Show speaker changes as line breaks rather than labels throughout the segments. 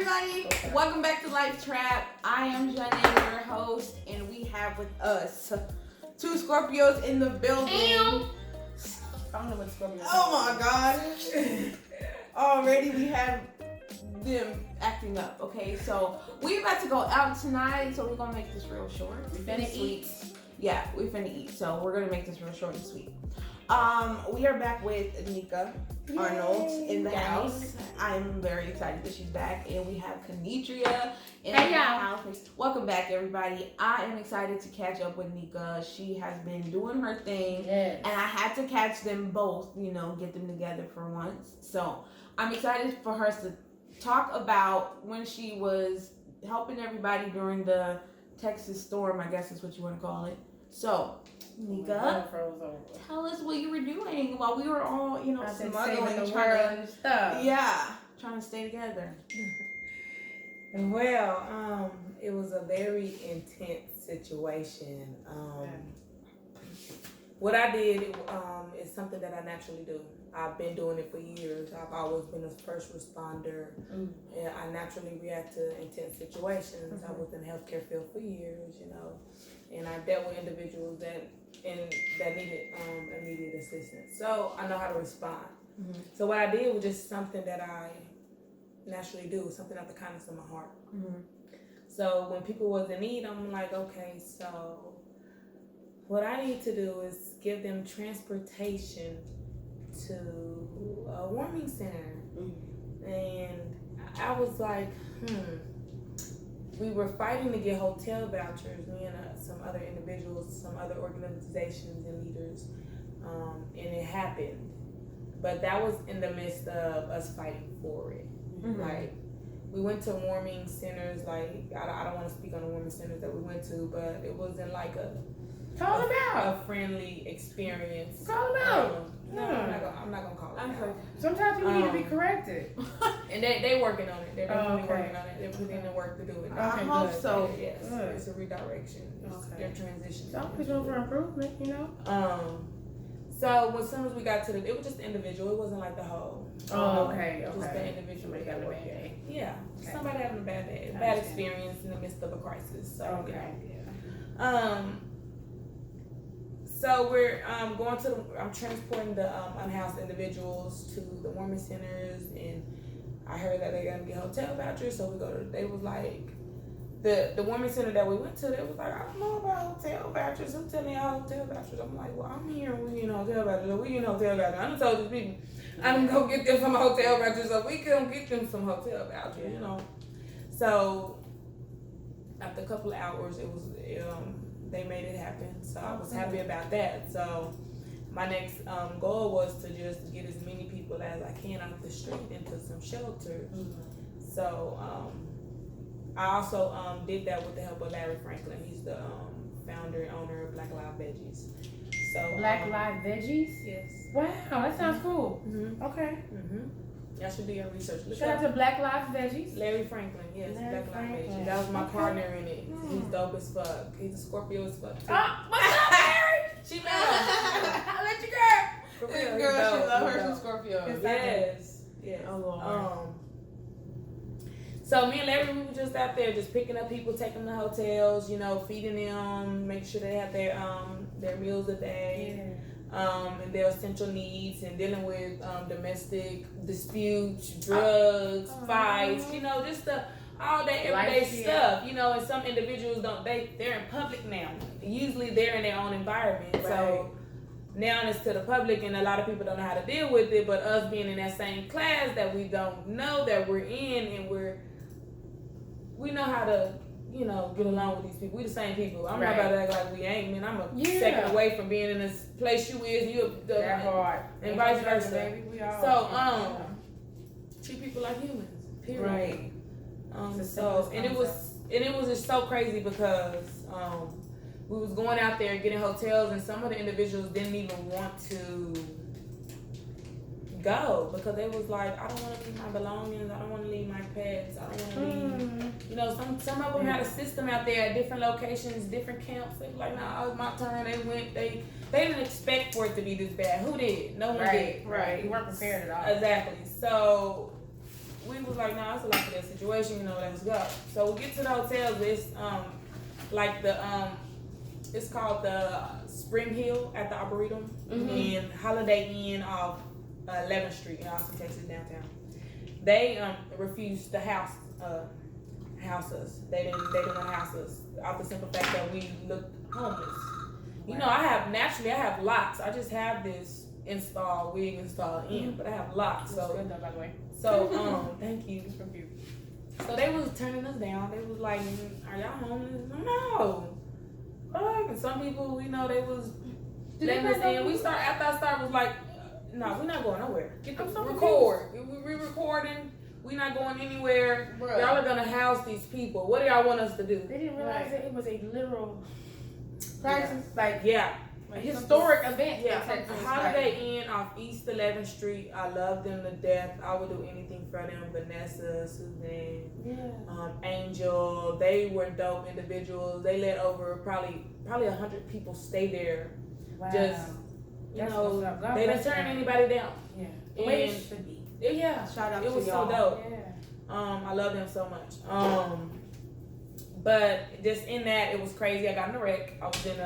everybody. Welcome back to Life Trap. I am Zhane, your host, and we have with us two Scorpios in the building. I don't know what Scorpios. Oh my God. Already we have them acting up. Okay, so we about to go out tonight, so we're gonna make this real short.
We finna eat.
Yeah, we finna eat, so we're gonna make this real short and sweet. We are back with Nyeka Arnold in the house. I'm very excited that she's back, and we have Kenetria in the house. Welcome back, everybody. I am excited to catch up with Nyeka. She has been doing her thing, and I had to catch them both. Get them together for once. So I'm excited for her to talk about when she was helping everybody during the Texas storm. I guess is what you want to call it. So, Nyeka, tell us what you were doing while we were all, smuggling, trying to stay together.
Well, it was a very intense situation. What I did is something that I naturally do. I've been doing it for years. I've always been a first responder, and I naturally react to intense situations. I was in the healthcare field for years, and I dealt with individuals that needed immediate assistance. So I know how to respond. So what I did was just something that I naturally do, something out the kindness of my heart. So when people was in need, I'm like, okay, so what I need to do is give them transportation to a warming center. And I was like, we were fighting to get hotel vouchers, me and some other individuals, some other organizations and leaders, and it happened. But that was in the midst of us fighting for it. Like, we went to warming centers, like, I don't want to speak on the warming centers that we went to, but it wasn't like a friendly experience.
Call them out.
No, I'm not gonna call them out.
Sometimes people need to be corrected.
And they working on it. They're definitely working on it. They're putting in the work to do it.
I hope so.
Yes, it's a redirection. They're transitioning.
Some people for improvement,
So as soon as we got to it was just the individual. It wasn't like the whole.
Just
the individual.
Somebody got a bad day.
Yeah, somebody having a bad day, bad experience in the midst of a crisis. So So we're I'm transporting the unhoused individuals to the warming centers, and I heard that they're gonna get hotel vouchers. So they was like, the warming center that we went to, they was like, I don't know about hotel vouchers. Who tell me all hotel vouchers? I'm like, well, I'm here, we getting hotel vouchers. We getting hotel vouchers. I done told these people, I'm gonna go get them some hotel vouchers, so we can get them some hotel vouchers, So after a couple of hours, it was they made it happen, so I was happy about that. So my next goal was to just get as many people as I can off the street into some shelter. So I also did that with the help of Larry Franklin. He's the founder and owner of Black Live Veggies. So
Black Live Veggies?
Yes.
Wow, that sounds cool. Okay.
Y'all should do your research.
Shout out to Black Live Veggies.
Larry Franklin, yes, Black Live Veggies. That was my partner in it. He's dope as fuck. He's a Scorpio as fuck too.
What's up, Larry?
She mad.
I'll let you go.
For real,
Girl, she love her some Scorpios.
Yes.
Oh Lord.
So me and Larry, we were just out there just picking up people, taking them to hotels, feeding them, making sure they have their meals a day, and their essential needs, and dealing with domestic disputes, drugs, fights, just the all that everyday stuff, and some individuals they're in public now. Usually they're in their own environment. Right. So now it's to the public, and a lot of people don't know how to deal with it, but us being in that same class that we don't know that we're in, and we know how to, get along with these people. We the same people. I'm not about to act like we ain't. Man, I'm a second away from being in this place you is.
That hard.
And vice versa.
Baby. We all
so, treat people like humans. Period. Right. And it was just so crazy because we was going out there getting hotels, and some of the individuals didn't even want to go because they was like, I don't want to leave my belongings, I don't want to leave my pets, I don't want to leave. Some of them had a system out there at different locations, different camps. They were like, nah, it was my turn. They went. They didn't expect for it to be this bad. Who did? No one did.
Right. You weren't prepared at all.
Exactly. So we was like, nah, it's a lot for that situation, you know, let's go. So we get to the hotels. It's like the it's called the Spring Hill at the Arboretum and Holiday Inn off 11th Street in Austin, Texas, downtown. They refused to house us. They didn't want to house us off the simple fact that we looked homeless. You know, I have locks. I just have this wig installed in, but I have locks. So
good though, by the way.
So thank you.
It's from you.
So they was turning us down. They was like, "Are y'all homeless?" No. And some people, you know, they was letting us in. After I started, was like, "No, we're not going nowhere. Get the record. We recording. We not going anywhere. Bruh. Y'all are gonna house these people. What do y'all want us to do?"
They didn't realize that it was a literal
crisis.
A historic event.
Yeah, Holiday Inn off East 11th Street. I love them to death. I would do anything for them. Vanessa, Suzanne, Angel. They were dope individuals. They let over probably 100 people stay there.
Wow.
Just they didn't turn anybody down.
Yeah,
the
way it should be.
Yeah,
shout out
it
to
was
y'all.
so dope.
Yeah.
I love them so much. But just in that, it was crazy. I got in a wreck. I was in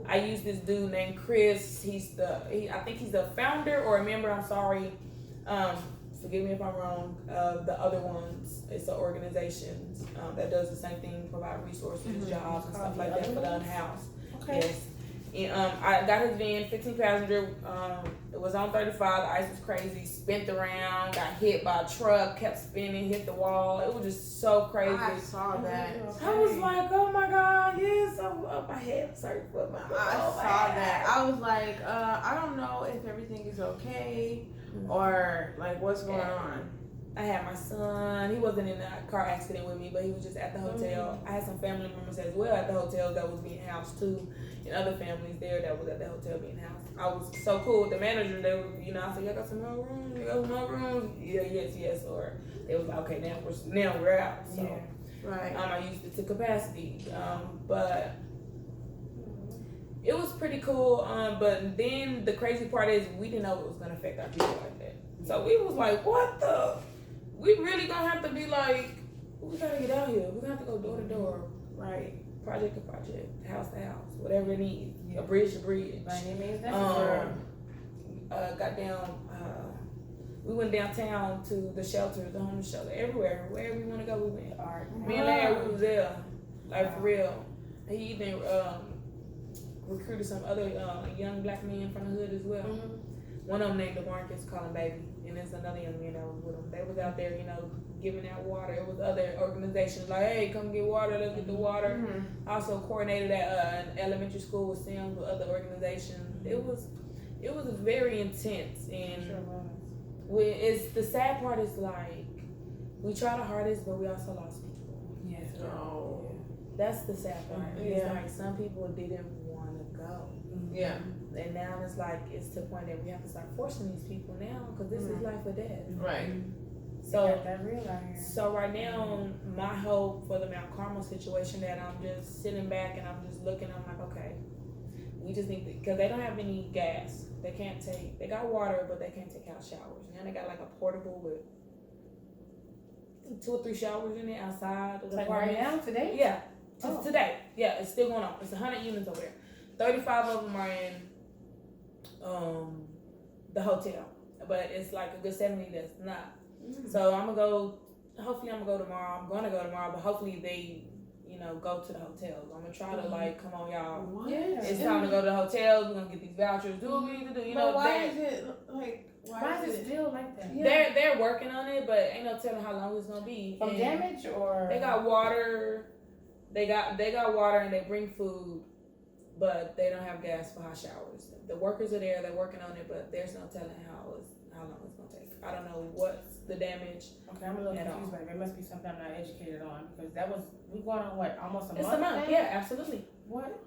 I used this dude named Chris. I think he's the founder or a member. I'm sorry. Forgive me if I'm wrong. The other ones, it's an organization that does the same thing, provide resources, jobs, and stuff like that for the unhoused.
Okay.
Yes. And, I got his van, 15 passenger. It was on 35. The ice was crazy. Spent around, got hit by a truck, kept spinning, hit the wall. It was just so crazy.
I saw that.
I was like, oh my God, yes. My head started for my.
I saw that. I was like, I don't know if everything is okay or like what's going on.
I had my son. He wasn't in a car accident with me, but he was just at the hotel. I had some family members as well at the hotel that was being housed too, and other families there that was at the hotel being housed. I was so cool with the manager. They were, I said, "Y'all got some more rooms? You got more rooms?" Yeah, yes. Or they was like, "Okay, now we're out." So,
right.
I used it to capacity, but it was pretty cool. But then the crazy part is we didn't know it was gonna affect our people like that. So we was like, "What the? We really gonna have to be like, we gotta get out here. We gonna have to go door to door,
right?
Project to project, house to house, whatever it needs. A bridge to bridge."
By any means
we went downtown to the shelters, the homeless shelter, everywhere. Wherever we want to go, we went. Me and Larry, we was there, like for real. He even recruited some other young black men from the hood as well. One of them named DeMarcus, call him baby, and there's another young man that was with him. They was out there, giving out water. It was other organizations like, "Hey, come get water. Let's get the water." Also coordinated at an elementary school with Sims with other organizations. It was very intense, and it's the sad part is like we try the hardest, but we also lost people.
Yes.
Oh.
That's the sad part. It's like some people didn't want to go.
Yeah.
And now it's like, it's to the point that we have to start forcing these people now because this is life or death.
Right.
So,
that real out here.
So right now, my hope for the Mount Carmel situation that I'm just sitting back and I'm just looking, I'm like, okay, we just need to, because they don't have any gas. They got water, but they can't take out showers. Now they got like a portable with 2 or 3 showers in it outside of the
right now, today?
Yeah. Today. Yeah, it's still going on. It's 100 units over there. 35 of them are in the hotel, but it's like a good 70 that's not. So hopefully I'm gonna go tomorrow. But hopefully they, go to the hotels. I'm gonna try to like, come on y'all.
Yes.
It's time to go to the hotels. We're gonna get these vouchers. Do what we need to do.
But why is it like?
Why is it still like that?
Yeah. They're working on it, but ain't no telling how long it's gonna be.
From damage or
they got water. They got water and they bring food, but they don't have gas for hot showers. The workers are there, they're working on it, but there's no telling how long it's gonna take. I don't know what's the damage.
Okay, I'm a little confused, but there must be something I'm not educated on because we going on almost a month.
It's a month, yeah, absolutely.
What?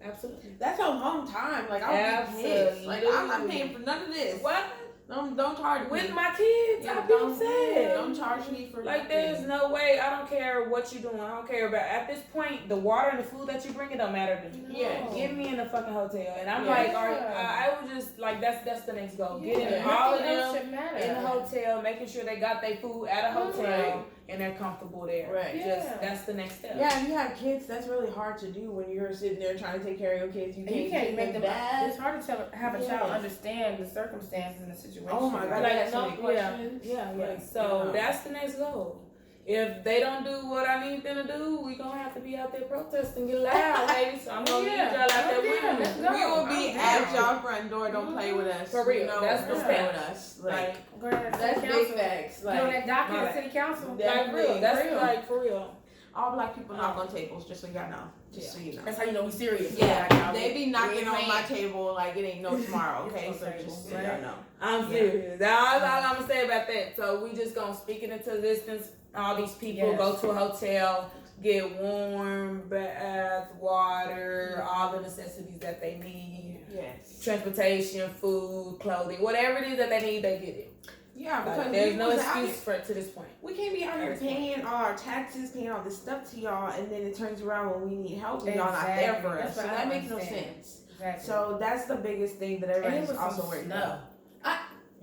Absolutely.
That's a long time. Like I'll be pissed. Like I'm not paying for none of this.
What?
Don't charge me.
With my kids,
Yeah,
I'll be upset.
Don't charge me for
Like, there's no way. I don't care what you're doing. I don't care about. At this point, the water and the food that you bring, it don't matter to me.
Yeah.
Get me in the fucking hotel, and I'm
Yeah.
like, all right, I would just like that's the next goal. Get in all of them in the hotel, making sure they got their food at a hotel and they're comfortable there.
Right.
Just that's the next step.
Yeah, if you have kids, that's really hard to do when you're sitting there trying to take care of your kids. You can't
make them
bad.
It's hard to have a child understand the circumstances and the situation.
Oh my God,
Like,
that's so many questions.
Yeah. So that's the next goal. If they don't do what I need them to do, we gonna have to be out there protesting, get loud, ladies. I'm gonna need y'all out there with me.
We will be at y'all front door. Don't play with us.
For real.
You know,
That's
don't
the
play
fact.
with us. Like
that's
big facts.
Like, you know
Like
that document city council.
Like real. That's
real.
like for real.
all black people knock on tables, just so y'all know. Just so you know.
That's how you know we serious.
Yeah, they be knocking on my table like it ain't no tomorrow. Okay, so just so y'all know.
I'm serious. That's all I'm gonna say about that. So we just gonna speak it into existence. All these people go to a hotel, get warm bath, water, all the necessities that they need.
Yes.
Transportation, food, clothing, whatever it is that they need, they get it.
Yeah, because
there's no excuse for it to this point.
We can't be out here paying all our taxes, paying all this stuff to y'all, and then it turns around when we need help and y'all not there for us. So that makes no sense.
Exactly.
So that's the biggest thing that everybody's also worried about.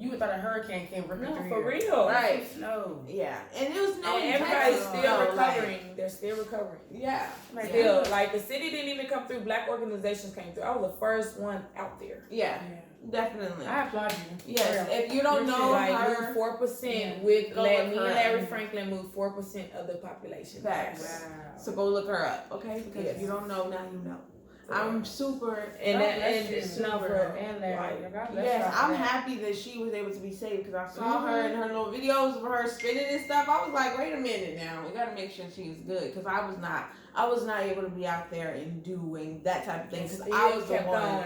You would thought a hurricane came ripping through
for
here.
real.
Right.
Snow.
Yeah. And it was no.
And everybody's
Texas,
still
though,
recovering.
like,
They're still recovering.
Yeah.
Still, like the city didn't even come through. Black organizations came through. I was the first one out there.
Yeah. Definitely.
I applaud you.
Yes. If you don't know
like
her,
moved 4% with me and
her
Larry Franklin moved 4% of the population.
Facts.
Wow.
So go look her up, okay? Because if you don't know, now you know. I'm super
And
yes, I'm happy that she was able to be saved because I saw her in her little videos of her spinning and stuff. I was like, wait a minute now, we gotta make sure she's good because I was not able to be out there and doing that type of thing because I was the one.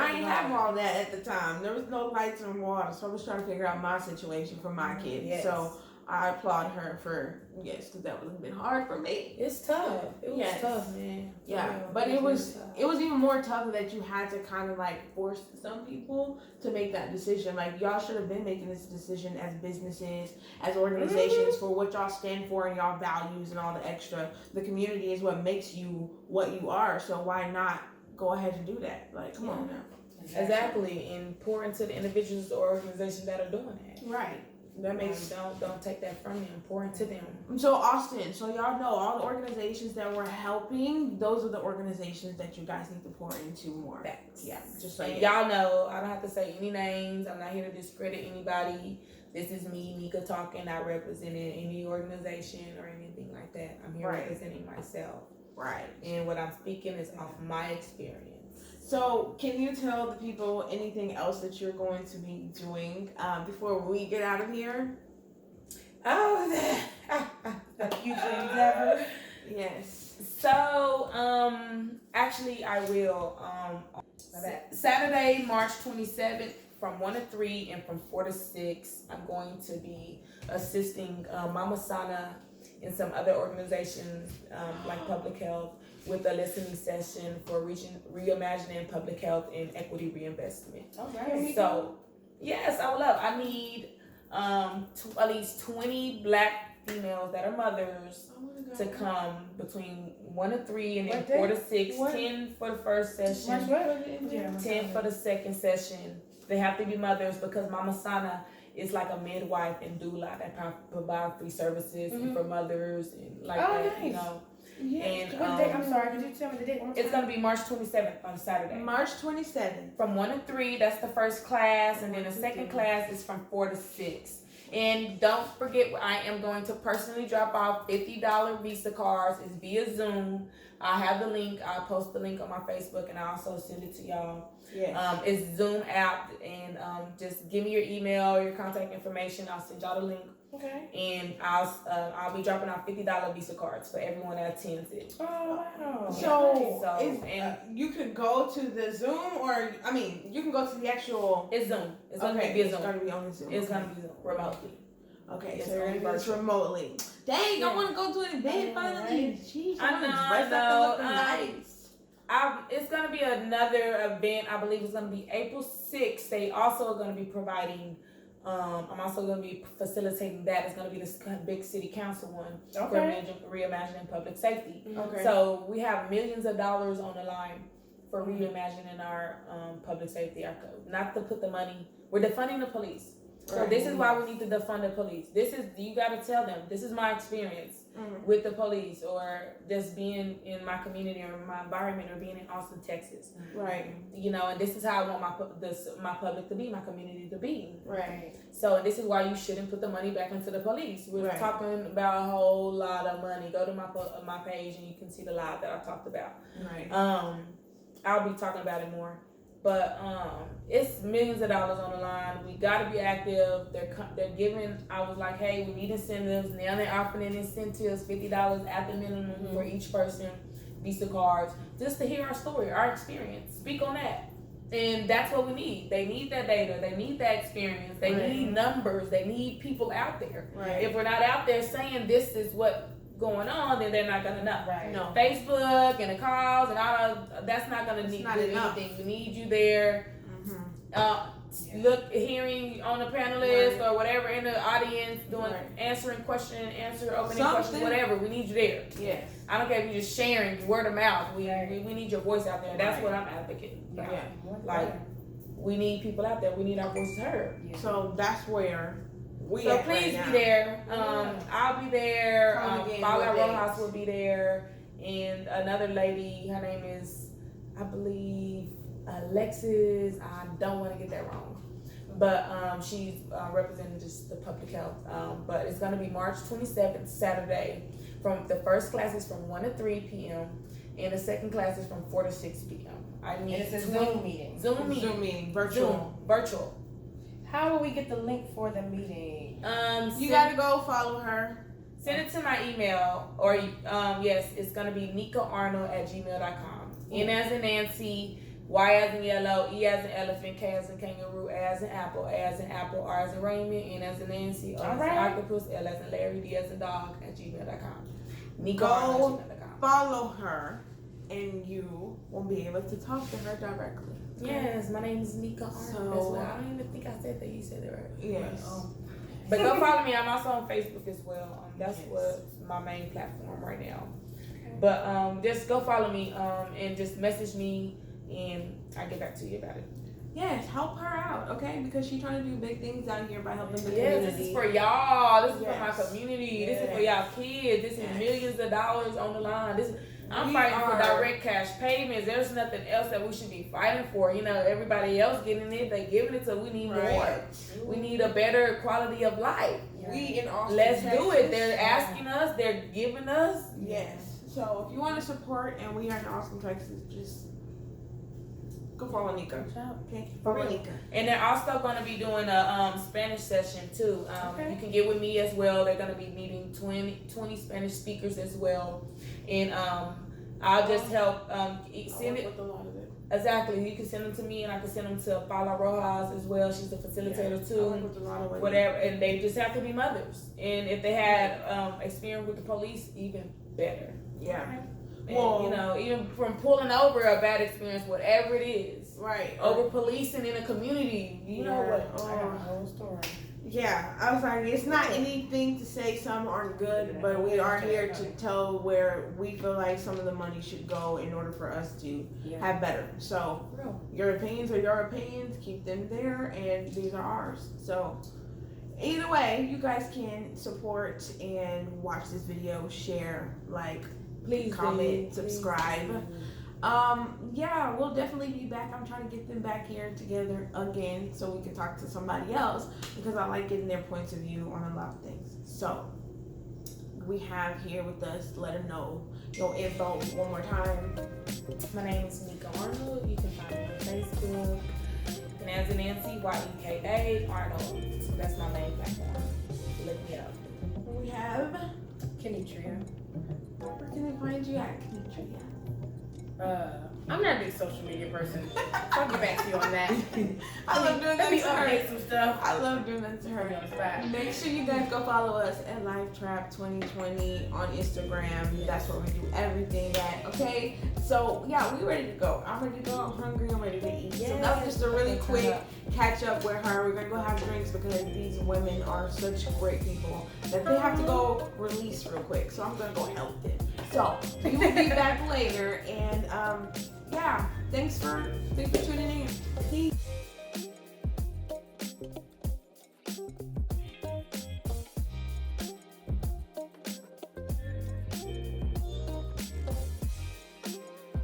I didn't have all that at the time. There was no lights and water, so I was trying to figure out my situation for my kids.
Yes.
So I applaud her for because that would have been hard for me.
It's tough. It was tough, man.
Yeah, but it was even more tough that you had to kind of like force some people to make that decision. Like y'all should have been making this decision as businesses, as organizations for what y'all stand for and y'all values and all the extra. The community is what makes you what you are. So why not go ahead and do that? Like, come on now.
Exactly, and pour into the individuals or organizations that are doing that.
Right. That makes
don't take that from them. Pour into them.
So Austin, so y'all know all the organizations that were helping. Those are the organizations that you guys need to pour into more.
Facts.
Yeah, just so
y'all know. I don't have to say any names. I'm not here to discredit anybody. This is me, Nyeka, talking. Not representing any organization or anything like that. I'm here representing myself.
Right.
And what I'm speaking is off my experience.
So, can you tell the people anything else that you're going to be doing before we get out of here?
Oh,
a future endeavor.
Yes.
So, actually, I will. Saturday, March 27th, from 1 to 3 and from 4 to 6, I'm going to be assisting Mama Sana and some other organizations like Public Health with a listening session for reimagining public health and equity reinvestment.
Okay.
So, yes, I would love. I need at least 20 Black females that are mothers to come between 1 to 3 and then 4 to 6. 10 for the first session, 10 for the second session. They have to be mothers because Mama Sana is like a midwife and doula that provide free services for mothers and like that,
nice.
you know.
Yeah.
And
what date? I'm sorry, could you tell me the date?
It's gonna be March 27th on Saturday.
March 27th.
From 1 to 3, that's the first class, and then the second class is from 4 to 6. And don't forget, I am going to personally drop off $50 Visa cards. It's via Zoom. I have the link. I'll post the link on my Facebook, and I'll also send it to y'all.
Yes.
It's Zoom app, and just give me your email, your contact information. I'll send y'all the link.
Okay.
And I'll be dropping off $50 Visa cards for everyone that attends it.
Oh wow.
So you could go to the Zoom, or I mean, you can go to the actual.
It's Zoom. It's gonna be Zoom.
It's gonna be on the Zoom.
It's gonna be Zoom remotely.
Okay, so you're gonna do this remotely. Dang, I want to go to an event finally. Jeez, I want to dress up and look nice.
It's gonna going to be another event. I believe it's going to be April 6th. They also are going to be providing. I'm also going to be facilitating that. It's going to be this big city council one for reimagining public safety.
Okay.
So we have millions of dollars on the line for reimagining our public safety. Not to put the money. We're defunding the police. So this is why we need to defund the police. You got to tell them, this is my experience with the police, or just being in my community or my environment, or being in Austin, Texas.
Right.
You know, and this is how I want my public to be, my community to be.
Right.
So this is why you shouldn't put the money back into the police. We're talking about a whole lot of money. Go to my page and you can see the live that I talked about.
Right.
I'll be talking about it more. But it's millions of dollars on the line. We gotta be active. They're giving. I was like, hey, we need incentives. Now they're offering incentives, $50 at the minimum for each person, Visa cards, just to hear our story, our experience. Speak on that, and that's what we need. They need that data. They need that experience. They need numbers. They need people out there.
Right.
If we're not out there saying this is what going on, then they're not gonna know.
Right.
No.
Facebook and the calls and all of that's not gonna do anything. We need you there. Hearing on the panelist or whatever in the audience, doing answering questions, opening questions, whatever. We need you there.
Yes.
I don't care if you're just sharing word of mouth. We need your voice out there. That's what I'm advocating.
Yeah.
Like we need people out there. We need our voices heard.
Yeah. So that's where.
So please be there. I'll be there. Paula Rojas will be there, and another lady. Her name is, I believe, Alexis. I don't want to get that wrong, but she's representing just the public health. But it's going to be March 27th, Saturday. From the first class is from 1 to 3 p.m. and the second class is from 4 to 6 p.m.
And it's a Zoom meeting.
Zoom meeting. Virtual.
How do we get the link for the meeting?
You gotta go follow her.
Send it to my email, or yes, it's gonna be nikaarnold@gmail.com. N as in Nancy, Y as in yellow, E as in elephant, K as in kangaroo, A as in apple, R as in Raymond, N as in Nancy, O as in octopus, L as in Larry, D as in dog @gmail.com. nikaarnold@gmail.com.
Follow her, and you will be able to talk to her directly.
Yes, my name is Nyeka Arnold. I don't even think I said that. You said it right.
Yes.
But go follow me. I'm also on Facebook as well. That's what's my main platform right now. Okay. But just go follow me and just message me, and I'll get back to you about it.
Yes, help her out, okay? Because she's trying to do big things out here by helping the
community.
This
is for y'all. This is for my community.
Yes.
This is for y'all kids. This is millions of dollars on the line. I'm fighting for direct cash payments. There's nothing else that we should be fighting for. You know, everybody else getting it, they giving it, so we need more. We need a better quality of life.
We in Austin,
Let's
Texas,
do it. They're asking us. They're giving us.
Yes. So if you want to support, and we are in Austin, Texas, just go follow Nyeka. Okay. Follow Nyeka.
And they're also going to be doing a Spanish session too. You can get with me as well. They're going to be meeting 20 Spanish speakers as well. And I'll just help send it. Exactly. You can send them to me, and I can send them to Paula Rojas as well. She's a facilitator too. Whatever. And they just have to be mothers. And if they had experience with the police, even better.
Yeah.
And, you know, even from pulling over a bad experience, whatever it is.
Right.
Over policing in a community. You know what?
I got a whole story.
Yeah, I was like, it's not anything to say some aren't good, but we are here to tell where we feel like some of the money should go in order for us to have better. So your opinions are your opinions, keep them there, and these are ours. So either way, you guys can support and watch this video, share, like, please comment, subscribe. Yeah, we'll definitely be back. I'm trying to get them back here together again so we can talk to somebody else, because I like getting their points of view on a lot of things. So we have here with us, let them know your info one more time.
My name is Nyeka Arnold. You can find me on Facebook. Nancy Nyeka Arnold. So that's my main platform. Look me up.
We have
Kenetria.
Where can they find you at, Kenetria?
I'm not a big social media person. I'll get back to you on that.
I love doing that
Let me
to her.
update some stuff.
I love doing that to
Put me
her.
on the spot.
Make sure you guys go follow us at LifeTrap2020 on Instagram. That's where we do everything at. Okay, so yeah, we ready to go. I'm ready to go. I'm hungry. I'm ready to eat. So that was just a really quick catch up with her. We're gonna go have drinks because these women are such great people that they have to go release real quick. So I'm gonna go help them. So we will be back later, and yeah, thanks for tuning in. Peace.